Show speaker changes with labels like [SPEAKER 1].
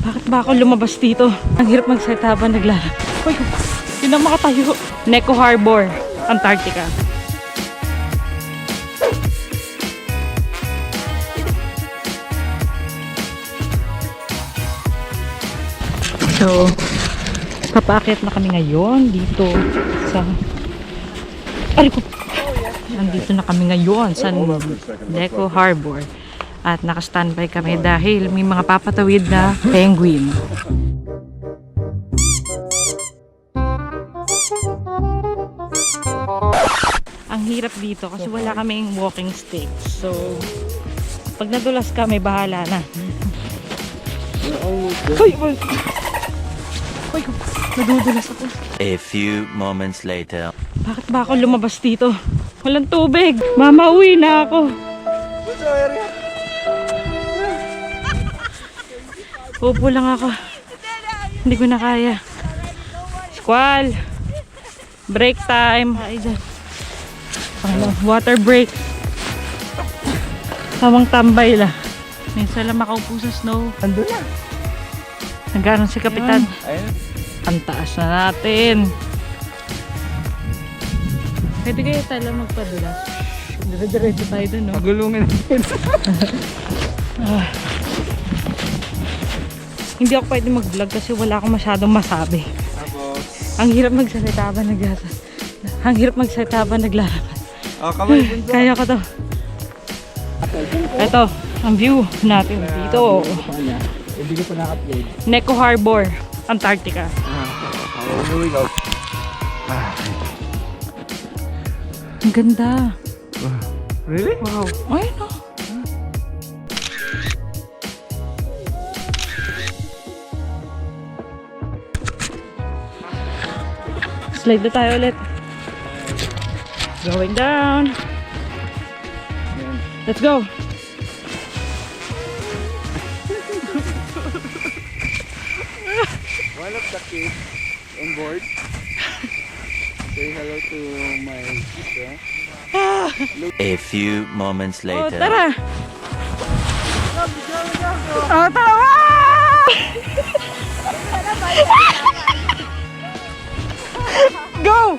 [SPEAKER 1] Bakit ba ako lumabas dito? Ang hirap mag-set habang naglalakad. Uy, yun ang makatayo. Neko Harbour, Antarctica. So, papaakyat na kami ngayon dito sa... Nandito na kami ngayon sa Neko Harbour. At naka-standby kami dahil may mga papatawid na penguin. Ang hirap dito kasi wala kaming walking stick. So, pag nadulas ka, may bahala na. Uy! Uy! Nadudulas ako.
[SPEAKER 2] A few moments later.
[SPEAKER 1] Bakit ba ako lumabas dito? Walang tubig. Mama, uwi na ako. Upo lang ako. Hindi ko na kaya. Squall. Break time. Water break. Tamang tambay lang. Minsan lang makaupo sa snow.
[SPEAKER 3] Ando na.
[SPEAKER 1] Nagano si Kapitan.
[SPEAKER 3] Ayun.
[SPEAKER 1] Ang taas na natin. Pwede kayo tayo magpadulas. Dire-diretso tayo dun, no?
[SPEAKER 3] Pagulungan natin.
[SPEAKER 1] Hindi ako pwede mag-vlog kasi wala akong masyadong masabi.
[SPEAKER 3] Tapos,
[SPEAKER 1] Ang hirap magsalita habang naglalakad. Ang hirap magsalita habang naglalakad.
[SPEAKER 3] kamay dun sa...
[SPEAKER 1] Kaya ko to. Ito, ang view natin dito.
[SPEAKER 3] Hindi ko pa na-upload.
[SPEAKER 1] Neko Harbour, Antarctica.
[SPEAKER 3] Here we go.
[SPEAKER 1] Ang ganda.
[SPEAKER 3] Really?
[SPEAKER 1] Wow. Ay, no. Slide na tayo ulit. Going down. Let's go.
[SPEAKER 3] One of the kids on board. Say hello to my sister.
[SPEAKER 2] A few moments
[SPEAKER 1] Oh,
[SPEAKER 2] later.
[SPEAKER 1] tara. Oh, tara. Go!